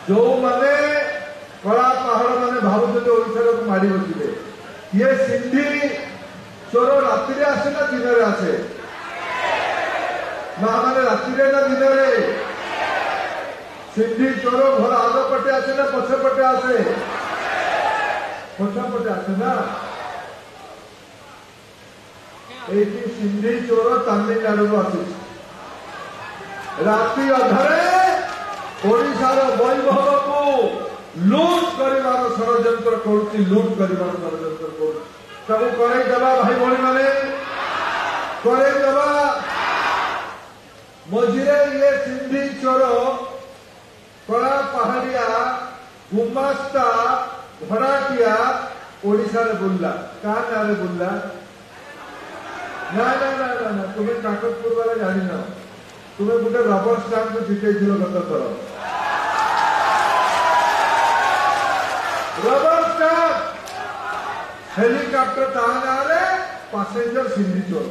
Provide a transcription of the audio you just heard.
जो माने कला पहाड़ माने भावुଛନ୍ତି ओडिशा को मारी बसिबे ये सिंधी चोर रात्रि आसे ना दिन रे आसे माने रात्रि ना दिन रे सिंधी चोर घर आगे पटे आसे ना पछे पटे आसे पछे पटे आसे ना एटी सिंधी चोर तमिलनाडु आसे रात्रि अधरे ओडिशार वैभव को लूट करिवार षड्यंत्र करुच्ची लूट करिवार षड्यंत्र करुच्ची सब करे दबा भाई भौणी माने करे दबा मझिरे ये सिंधी चोर कला पहाड़िया गुमास्ता भड़ाटिया ओडिशा रे बुल्ला का ना रे बुल्ला ना ना ना ना ना तुम्हें काकतपुर वाला जानी ना तुम्हें गोटे रबर स्टाम्प को जिते गत थर rubber stamp helicopter passenger Sindhi चोर